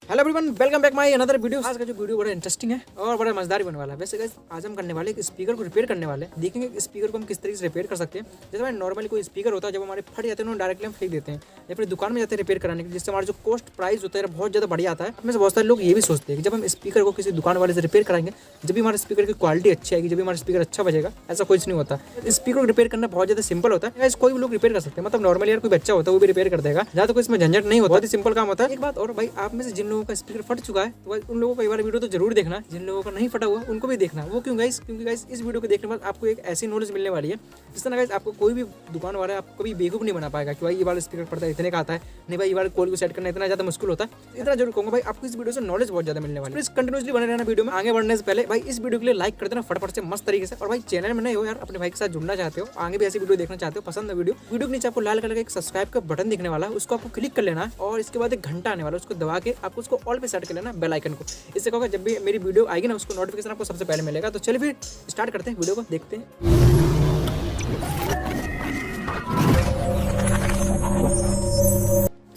Hello everyone, welcome back my another video. आज का जो वीडियो बड़ा इंटरेस्टिंग है और बड़ा मजेदार बनने वाला है। वैसे गाइस आज हम करने वाले एक स्पीकर को रिपेयर करने वाले हैं। देखेंगे स्पीकर को हम किस तरीके से रिपेयर कर सकते हैं। जैसे हमारे नॉर्मली कोई स्पीकर होता है, जब हमारे फट जाते हैं डायरेक्टली हम फेंक देते हैं या फिर दुकान में जाते हैं रिपेयर कराने के, जिससे हमारा जो कॉस्ट प्राइस होता है बहुत ज़्यादा बढ़िया आता है। हमें से बहुत सारे लोग ये भी सोचते हैं कि जब हम स्पीकर को किसी दुकान वाले से रिपेयर कराएंगे, जब भी हमारे स्पीकर की क्वालिटी अच्छी आएगी, जब भी हमारा स्पीकर अच्छा बजेगा। ऐसा कुछ नहीं होता। स्पीकर को रिपेयर करना बहुत ज़्यादा सिंपल होता है। कोई भी लोग रिपेयर कर सकते हैं। मतलब नॉर्मली यार कोई बच्चा होता है वो भी रिपेयर कर देगा। ज़्यादा कोई इसमें झंझट नहीं होता, बहुत ही सिंपल काम होता है। एक बात और भाई, आप में से जिन लोगों का स्पीकर फट चुका है तो उन लोगों को एक बार वीडियो तो जरूर देखना। जिन लोगों का नहीं फटा हुआ उनको भी देखना। वो क्यों गाइस? क्योंकि गाइस इस वीडियो को देखने के बाद आपको एक ऐसी नॉलेज मिलने वाली है जिससे ना गाइस आपको कोई भी दुकान वाला आपको कभी बेवकूफ नहीं बना पाएगा कि भाई ये वाला स्पीकर पड़ता है इतने का आता है, नहीं भाई ये वाला कोल को सेट करना इतना ज़्यादा मुश्किल होता है। इतना जरूर कहूँगा भाई, आपको इस वीडियो से नॉलेज बहुत ज़्यादा मिलने वाली है। कंटिन्यूसली बने रहना वीडियो में। आगे बढ़ने से पहले भाई इस वीडियो के लिए लाइक कर देना फटाफट से मस्त तरीके से। और भाई चैनल में नए हो यार, अपने भाई के साथ जुड़ना चाहते हो, आगे भी ऐसी वीडियो देखना चाहते हो, पसंद है वीडियो के नीचे आपको लाल कलर का एक सब्सक्राइब का बटन दिखने वाला है, उसको आपको क्लिक कर लेना है और इसके बाद एक घंटा आने वाला है, उसको दबा के आपको उसको ऑल पे सेट कर लेना बेल आइकन को। इससे क्या होगा, जब भी मेरी वीडियो आएगी ना उसको नोटिफिकेशन आपको सबसे पहले मिलेगा। तो चलिए फिर स्टार्ट करते हैं, वीडियो को देखते हैं।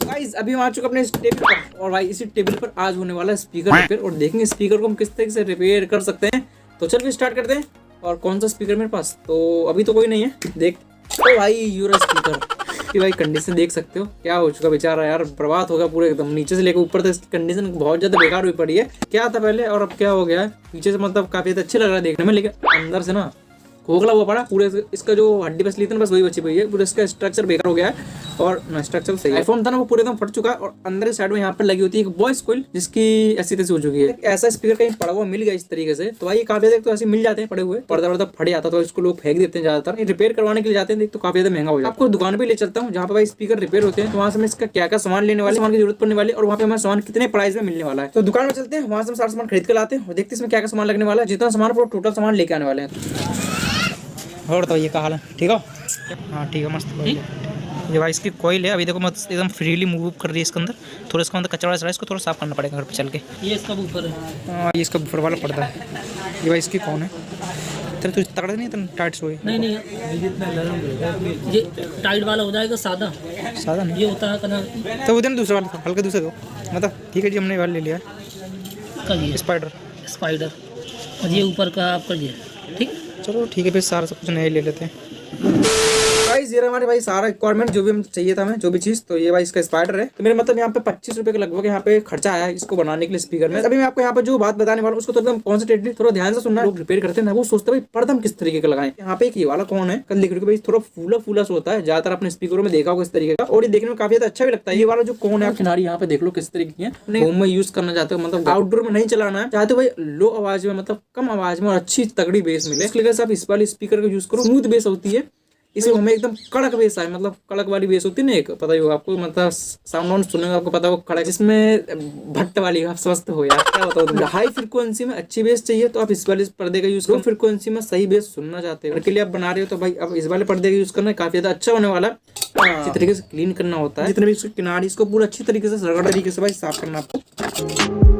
गाइस अभी हम आ चुके अपने इस टेबल पर और भाई इसी टेबल पर आज होने वाला है स्पीकर रिपेयर और देखेंगे स्पीकर को हम किस तरीके से रिपेयर कर सकते हैं। तो चलिए स्टार्ट करते हैं। और कौन सा स्पीकर मेरे पास, तो अभी तो कोई नहीं है। देख तो भाई यूरा स्पीकर की भाई कंडीशन देख सकते हो, क्या हो चुका बेचारा यार, बर्बाद होगा पूरे एकदम नीचे से लेकर ऊपर तक। इसकी कंडीशन बहुत ज्यादा बेकार हुई पड़ी है। क्या था पहले और अब क्या हो गया है। पीछे से मतलब काफी अच्छा लग रहा है देखने में, लेकिन अंदर से ना खोखला हुआ पड़ा पूरे। इसका जो हड्डी बस ली थी ना बस वही बची हुई है। पूरा इसका स्ट्रक्चर बेकार हो गया है और स्ट्रक्चर सही है। आईफोन था ना वो पूरे एकदम फट चुका है और अंदर की साइड में यहाँ पर लगी होती है एक वॉइस कॉइल, जिसकी ऐसी तैसी हो चुकी है। ऐसा स्पीकर कहीं पड़ा हुआ मिल गया इस तरीके से तो भाई काफी ज्यादा तो ऐसे मिल जाते हैं पड़े हुए, पर्दा वर्दा फट जाता तो इसको लोग फेंक देते हैं ज्यादातर। रिपेयर करवाने के लिए जाते हैं तो काफी ज्यादा महंगा हो जाता है। आपको दुकान पे ले चलता हूँ जहाँ पे भाई स्पीकर रिपेयर होते हैं, तो वहाँ से मैं इसका क्या क्या सामान लेने वाले, सामान की जरूरत पड़ने वाली और वहाँ पे हमें सामान कितने प्राइस में मिलने वाला है। तो दुकान में चलते हैं, वहाँ से हम सारा सामान खरीद कर लाते हैं और देखते हैं इसमें क्या क्या सामान लगने वाला है। जितना सामान पूरा टोटल सामान लेके आने वाले हैं। और तो ये का हाल है, ठीक है? हाँ ठीक है, मस्त। ये भाई इसकी कोयल है, अभी देखो मत एकदम फ्रीली मूव कर रही है इसके अंदर। थोड़ा इसका अंदर कचरा है, इसको थोड़ा साफ करना पड़ेगा घर पे चल के। ये इसका बूफर है। हाँ ये इसका बूफर वाला पड़ता है। ये भाई इसकी कौन है? तेरे तुझे तगड़ा नहीं इतना टाइट सोए? नहीं ये टाइट वाला हो जाएगा, सादा नहीं ये होता है कलर। तो उधर दूसरा वाला हल्का दूसरे दो, मतलब ठीक है जी, हमने वाला ले लिया करिए स्पाइडर और ये ऊपर का आप करिए। ठीक, चलो ठीक है, फिर सारा सब कुछ नया ले लेते हैं। गाइस ये हमारे भाई सारा रिक्वायरमेंट जो भी हमें चाहिए था, हमें जो भी चीज, तो ये भाई इसका स्पाइडर है। तो मेरे मतलब यहाँ पे 25 रुपए के लगभग यहाँ पे खर्चा आया है इसको बनाने के लिए स्पीकर में। अभी मैं आपको यहाँ पे जो बात बताने वाला हूँ उसको तो एकदम कॉन्सेंट्रेटली थोड़ा ध्यान से सुनना। लोग रिपेयर करते हैं ना वो सोचते हैं भाई पर्दा हम किस तरीके का लगाएं। यहाँ पे एक ये वाला कौन है, कल देख रहे हो भाई थोड़ा फूला फूला सा होता है, ज्यादातर अपने स्पीकरों में देखा होगा इस तरीके का, और ये देखने में काफी ज्यादा अच्छा भी लगता है। ये वाला जो कौन है किनारी यहाँ पे देख लो किस तरीके की है। होम में यूज करना चाहते हो, मतलब आउटडोर में नहीं चलाना है चाहते हो भाई, लो आवाज में मतलब कम आवाज में और अच्छी तगड़ी बेस मिले, इसलिए आप इस वाले स्पीकर का यूज करो। स्मूथ बेस होती है इसमें, हमें एकदम कड़क बेस आए, मतलब कड़क वाली बेस होती है ना एक, पता ही होगा आपको, मतलब साउंड सुनने में आपको पता होगा कड़क, जिसमें भट्ट वाली आप स्वस्थ हो यार, क्या बताओ तुम। हाई फ्रीक्वेंसी में अच्छी बेस चाहिए तो आप इस वाले पर्दे का यूज करो। फ्रीक्वेंसी में सही बेस सुनना चाहते हो, के लिए आप बना रहे हो तो भाई अब इस वाले पर्दे का यूज करना काफी ज्यादा अच्छा होने वाला है। अच्छी तरीके से क्लीन करना होता है, जितने भी इसके किनारे इसको पूरा अच्छी तरीके से रगड़ तरीके से भाई साफ करना आपको।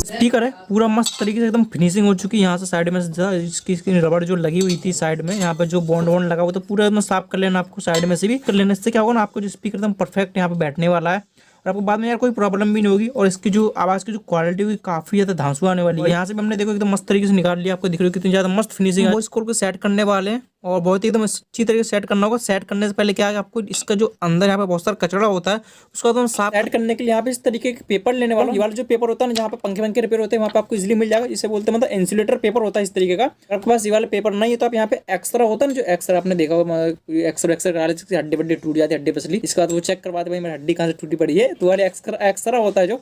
स्पीकर है पूरा मस्त तरीके से एकदम फिनिशिंग हो चुकी है। यहाँ से साइड में इसकी रबड़ जो लगी हुई थी साइड में, यहाँ पे जो बॉन्ड वॉन्ड लगा हुआ तो पूरा एकदम साफ कर लेना आपको, साइड में से भी कर लेने से क्या होगा ना, आपको जो स्पीकर एकदम परफेक्ट यहाँ पे बैठने वाला है और आपको बाद में यार कोई प्रॉब्लम भी नहीं होगी। और इसकी जो आवाज की जो क्वालिटी हुई काफी ज्यादा धांसू आने वाली है। यहाँ से भी हमने देखो एकदम मस्त तरीके से निकाल लिया, आपको दिख रही है कितनी ज्यादा मस्त फिनिशिंग है। वॉइस कॉल को सेट करने वाले हैं और बहुत ही एकदम अच्छी तरीके से सेट करना होगा। सेट करने से पहले क्या है, आपको इसका जो अंदर यहाँ पे बहुत सारा कचरा होता है उसको एकदम साफ सेट करने के लिए यहाँ पे इस तरीके के पेपर लेने वाला। ये वाला जो पेपर होता है ना, जहाँ पे पंखे वंखे रिपेयर होते हैं वहाँ पे आपको इजिली मिल जाएगा। इसे बोलते हैं मतलब इंसुलेटर पेपर होता है इस तरीके का। आपके पास ये वाला पेपर नहीं है तो आप यहाँ पे एक्सरा होता है ना, जो एक्सरा आपने देखा होगा, एक्सरा हड्डी वड्डी टूट जाती है, हड्डी पसली, इसके बाद वो चेक करवाते भाई मेरी हड्डी कहाँ से टूटी पड़ी है, तो वाले एक्सरा होता है जो,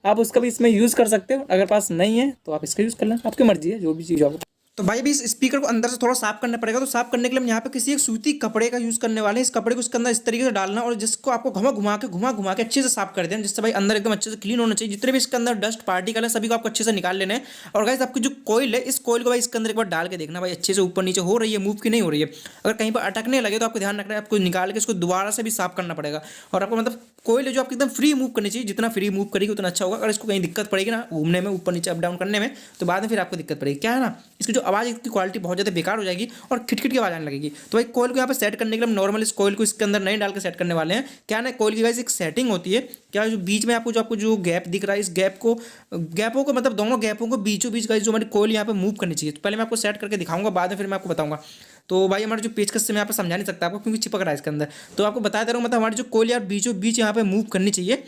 आप उसका भी इसमें यूज कर सकते हो। अगर पास नहीं है तो आप इसका यूज कर लें, आपकी मर्जी है जो भी चीज हो। तो भाई अभी इस स्पीकर को अंदर से थोड़ा साफ करना पड़ेगा। तो साफ करने के लिए हम यहाँ पे किसी एक सूती कपड़े का यूज करने वाले हैं। इस कपड़े को इसके अंदर इस तरीके से डालना और जिसको आपको घुमा के अच्छे से साफ कर देना, जिससे भाई अंदर एकदम अच्छे से क्लीन होना चाहिए। जितने भी इसके अंदर डस्ट पार्टिकल है सभी को आपको अच्छे से निकाल लेने हैं। और गाइस आपकी जो कोयल है, इस कोयल को भाई इसके अंदर एक बार डाल के देखना भाई अच्छे से ऊपर नीचे हो रही है, मूव की नहीं हो रही है। अगर कहीं पर अटकने लगे तो आपको ध्यान रखना है, आपको निकाल के इसको दोबारा से भी साफ करना पड़ेगा। और आपको मतलब कोयल है जो आपकी एकदम फ्री मूव करनी चाहिए, जितना फ्री मूव करेगी उतना अच्छा होगा। अगर इसको कहीं दिक्कत पड़ेगी ना घूमने में, ऊपर नीचे अप डाउन करने में, तो बाद में फिर आपको दिक्कत पड़ेगी। क्या है ना, इसकी जो आवाज़ की क्वालिटी बहुत ज़्यादा बेकार हो जाएगी और खिटखिट की आवाज़ आने लगेगी। तो भाई कोयल को यहाँ पे सेट करने के लिए हम नॉर्मल इस कोयल को इसके अंदर नहीं डाल के सेट करने वाले हैं। क्या ना कोयल की गाइस एक सेटिंग होती है, क्या जो बीच में आपको जो गैप दिख रहा है, इस गैपों को मतलब दोनों गैपों को बीचों बीच गाइस जो हमारी कोयल यहाँ पे मूव करनी चाहिए। तो पहले मैं आपको सेट करके दिखाऊंगा, बाद में फिर मैं आपको बताऊंगा। तो भाई हमारा जो पेचकस से मैं यहाँ पे समझा नहीं सकता आपको क्योंकि चिपक रहा है इसके अंदर। तो आपको बता दे रहा हूँ, मतलब हमारी जो कोयल यार बीचों बीच यहाँ पे मूव करनी चाहिए,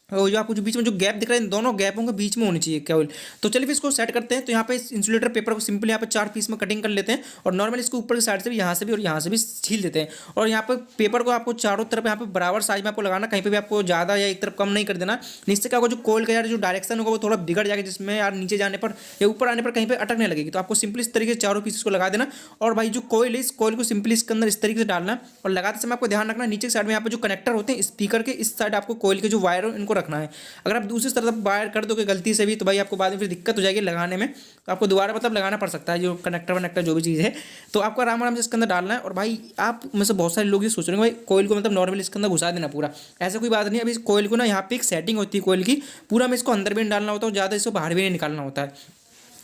और जो आपको जो बीच में जो गैप दिख रहा है इन दोनों गैपों के बीच में होनी चाहिए केवल। तो चलिए फिर इसको सेट करते हैं। तो यहाँ पे इस इंसुलेटर पेपर को सिंपल यहाँ पे 4 पीस में कटिंग कर लेते हैं और नॉर्मल इसको ऊपर की साइड से भी यहाँ से भी और यहाँ से भी छील देते हैं। और यहाँ पे पेपर को आपको चारों तरफ यहाँ पे बराबर साइज में आपको लगाना, कहीं पे भी आपको ज़्यादा या एक तरफ कम नहीं कर देना। जिससे क्या होगा, जो कोयल का यार जो डायरेक्शन होगा वो थोड़ा बिगड़ जाएगा, जिसमें यार नीचे जाने पर या ऊपर आने पर कहीं पर अटकने लगेगी। तो आपको सिंपली इस तरीके से चारों पीसेस को लगा देना। और भाई जो कोयल है, इस कोयल को सिंपली इसके अंदर इस तरीके से डालना और लगाते समय आपको ध्यान रखना नीचे की साइड में यहाँ पे जो कनेक्टर होते हैं स्पीकर के, इस साइड आपको कोयल के जो वायर हो इनको रखना है। अगर आप दूसरी तरफ वायर कर दोगे गलती से भी तो भाई आपको बाद में फिर दिक्कत हो जाएगी लगाने में। तो आपको दोबारा मतलब लगाना पड़ सकता है जो कनेक्टर जो भी चीज़ है। तो आपको आराम आराम से इसके अंदर डालना है। और भाई आप में से बहुत सारे लोग ये सोच रहे हैं भाई कोयल को मतलब नॉर्मली इसके अंदर घुसा देना पूरा, ऐसा कोई बात नहीं। अभी इस कोयल को ना यहाँ पे एक सेटिंग होती है कोयल की, पूरा में इसको अंदर भी नहीं डालना होता और ज़्यादा इसको बाहर भी नहीं निकालना होता है।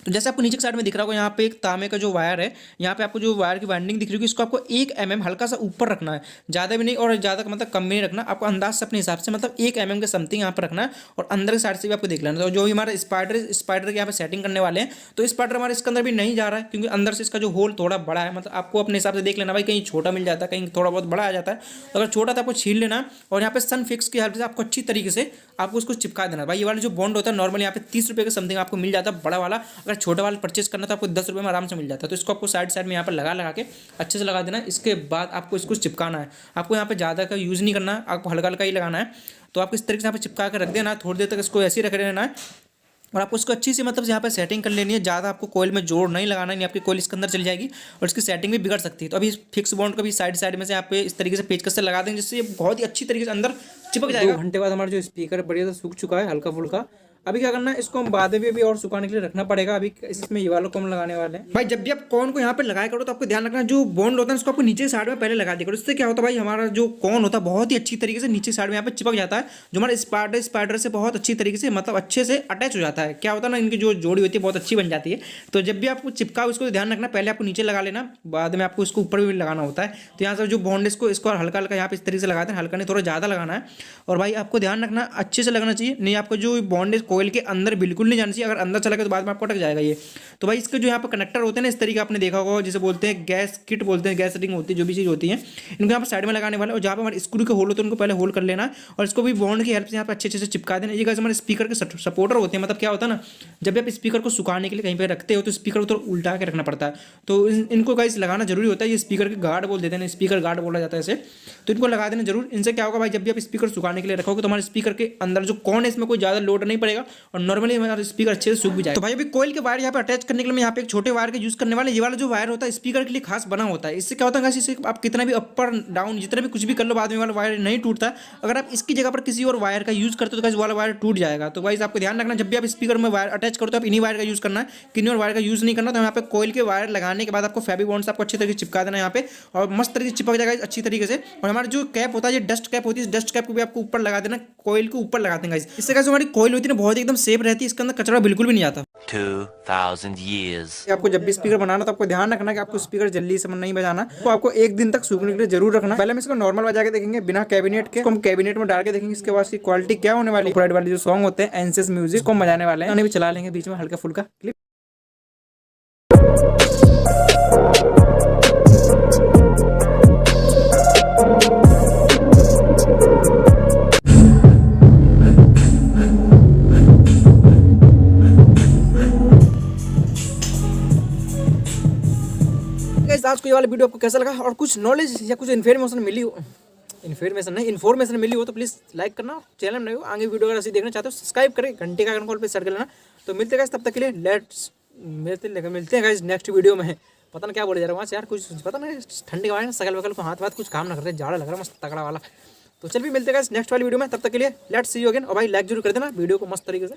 तो जैसे आपको नीचे की साइड में दिख रहा होगा, यहाँ पे एक तांबे का जो वायर है, यहाँ पे आपको जो वायर की वाइंडिंग दिख रही होगी, इसको आपको 1 mm हल्का सा ऊपर रखना है, ज़्यादा भी नहीं और ज़्यादा मतलब कम भी नहीं रखना। आपको अंदाज से अपने हिसाब से मतलब 1 mm के समथिंग यहाँ पर रखना है। और अंदर की साइड से भी आपको देख लेना। तो जो भी हमारा स्पाइडर के यहाँ पे सेटिंग करने वाले हैं, तो स्पाइडर हमारे इसके अंदर भी नहीं जा रहा है क्योंकि अंदर से इसका जो होल थोड़ा बड़ा है। मतलब आपको अपने हिसाब से देख लेना भाई, कहीं छोटा मिल जाता है, कहीं थोड़ा बहुत बड़ा आ जाता है। तो अगर छोटा था आपको छील लेना और यहाँ पे सन फिक्स की हेल्प से आपको अच्छी तरीके से आपको उसको चिपका देना। भाई ये वाला जो बॉन्ड होता है नॉर्मली यहाँ पे 30 रुपये का समथिंग आपको मिल जाता है बड़ा वाला। अगर छोटा वाला परचेस करना तो आपको 10 रुपये में आराम से मिल जाता है। तो इसको आपको साइड में यहाँ पर लगा के अच्छे से लगा देना है। इसके बाद आपको इसको चिपकाना है। आपको यहाँ पे ज़्यादा का यूज़ नहीं करना है, आपको हल्का हल्का ही लगाना है। तो आपको इस तरीके से यहाँ पे चिपका कर रख देना है, थोड़ी देर तक इसको ऐसे ही रख रहना है। और आपको इसको अच्छी सी मतलब यहाँ पे सेटिंग कर लेनी है। ज़्यादा आपको कोयल में जोड़ नहीं लगाना है, नहीं आपकी कोयल इसके अंदर चली जाएगी और इसकी सेटिंग भी बिगड़ सकती है। तो अभी फिक्स बॉन्ड को भी साइड में से यहाँ पे इस तरीके से पेचकस से लगा देंगे, जिससे ये बहुत ही अच्छी तरीके से अंदर चिपक जाएगा। 2 घंटे बाद हमारा जो स्पीकर बढ़िया से सूख चुका है हल्का फुल्का। अभी क्या करना है, इसको हम बाद में भी और सुखाने के लिए रखना पड़ेगा। अभी इसमें ये वाला कॉर्न लगाने वाले हैं। भाई जब भी आप कॉर्न को यहाँ पे लगाया करो तो आपको ध्यान रखना जो बॉन्ड होता है उसको आपको नीचे साइड में पहले लगा दिया करो। इससे क्या होता है भाई, हमारा जो कॉर्न होता है बहुत ही अच्छी तरीके से नीचे साइड में यहाँ पे चिपक जाता है, जो हमारे स्पाइडर से बहुत अच्छी तरीके से मतलब अच्छे से अटैच हो जाता है। क्या होता है ना, इनकी जो जोड़ी होती है बहुत अच्छी बन जाती है। तो जब भी आपको चिपकाओ इसको ध्यान रखना, पहले आपको नीचे लगा लेना, बाद में आपको इसको ऊपर भी लगाना होता है। तो यहाँ से जो बॉन्ड इसको हल्का हल्का यहाँ पे इस तरीके से लगाते हैं, हल्का नहीं थोड़ा ज़्यादा लगाना है। और भाई आपको ध्यान रखना अच्छे से लगना चाहिए, नहीं आपको जो बॉन्ड कोयल के अंदर बिल्कुल नहीं जाना चाहिए। अगर अंदर चला गया तो बाद में आपको अटक जाएगा ये। तो भाई इसके जो यहाँ पर कनेक्टर होते हैं ना, इस तरीके आपने देखा होगा, जिसे बोलते हैं गैस किट बोलते हैं, गैस सेटिंग होती है, जो भी चीज़ होती है इनको यहाँ पर साइड में लगाने वाले। और जहाँ पर हमारे स्क्रू के होल होते हैं उनको पहले होल कर लेना और इसको भी बॉन्ड की हेल्प से यहाँ पर अच्छे से चिपका देना। ये गाइस हमारे स्पीकर के सपोर्टर होते हैं। मतलब क्या होता है ना, जब भी आप स्पीकर को सुखाने के लिए कहीं पर रखते हो तो स्पीकर को थोड़ा उल्टा के रखना पड़ता है। तो इनको गाइस लगाना जरूरी होता है। ये स्पीकर के गार्ड बोल देते हैं, स्पीकर गार्ड बोला जाता है इसे। तो इनको लगा देना जरूर। इनसे क्या होगा भाई, जब भी आप स्पीकर सुखाने के लिए रखोगे तो हमारे स्पीकर के अंदर जो कॉर्न है इसमें कोई ज़्यादा लोड नहीं पड़ेगा और नॉर्मली हमारा स्पीकर अच्छे से सूख भी जाए। तो भाई अभी कोयल के वायर यहाँ पे अटैच करने के लिए मैं यहाँ पे एक छोटे वायर का यूज करने वाले। ये वाला जो वायर होता है स्पीकर के लिए खास बना होता है। इससे क्या होता है, इससे आप कितना भी अपर डाउन जितना भी कुछ भी कर लो, बाद में वाला वायर नहीं टूटता। अगर आप इसकी जगह पर किसी और वायर का यूज करते हो तो वाला वायर टूट जाएगा। तो भाई आपको ध्यान रखना, जब भी आप स्पीकर में वायर अटैच करो तो आप इन्हीं वायर का यूज करना है, किन्हीं और वायर का यूज नहीं करना। तो यहाँ पे कोयल के वायर लगाने के बाद आपको फेवी बॉन्ड से आपको अच्छी तरीके से चिपका देना यहाँ पे और मस्त तरीके से चिपक जाएगा अच्छी तरीके से। और हमारा जो कैप होता है, ये डस्ट कैप होती है, डस्ट कैप को भी आपको ऊपर लगा देना, कोयल को ऊपर लगा देंगे। इससे कैसे हमारी कोयल होती है ना बहुत एकदम सेफ रहती है, इसके अंदर कचरा बिल्कुल भी नहीं आता। 2000 years। आपको जब भी स्पीकर बनाना तो आपको ध्यान रखना कि आपको स्पीकर जल्दी से नहीं बजाना, तो आपको 1 दिन तक सूखने के लिए जरूर रखना। पहले हम इसको नॉर्मल बजा के देखेंगे बिना कैबिनेट के, हम कैबिनेट में डाल के देखेंगे इसके बाद की क्वालिटी क्या होने वाली। कॉपीराइट वाले जो सॉन्ग होते हैं एनसेस म्यूजिक को हम बजाने वाले हैं, उन्हें भी चला लेंगे बीच में हल्का फुल्का क्लिप। आज को ये वाला वीडियो आपको कैसा लगा और कुछ नॉलेज या कुछ इन्फॉर्मेशन मिली हो, इन्फॉर्मेशन मिली हो तो प्लीज़ लाइक करना। चैनल में नहीं हो आगे वीडियो अगर ऐसे देखना चाहते हो सब्सक्राइब करें, घंटे का आइकन कॉल पे सेट कर लेना। तो मिलते हैं तब तक के लिए मिलते हैं गाइस नेक्स्ट वीडियो में। पता नहीं क्या बोले जा रहा हूँ वहाँ से यार, कुछ पता नहीं ठंडी का सकल वकल को हाथ कुछ काम ना करते, जाड़ा लग रहा है मस्त तगड़ा वाला। तो चल भी मिलते हैं गाइस नेक्स्ट वाली वीडियो में, तब तक के लिए लेट्स सी यू अगेन। और भाई लाइक जरूर कर देना वीडियो को मस्त तरीके से।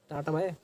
Tata bye.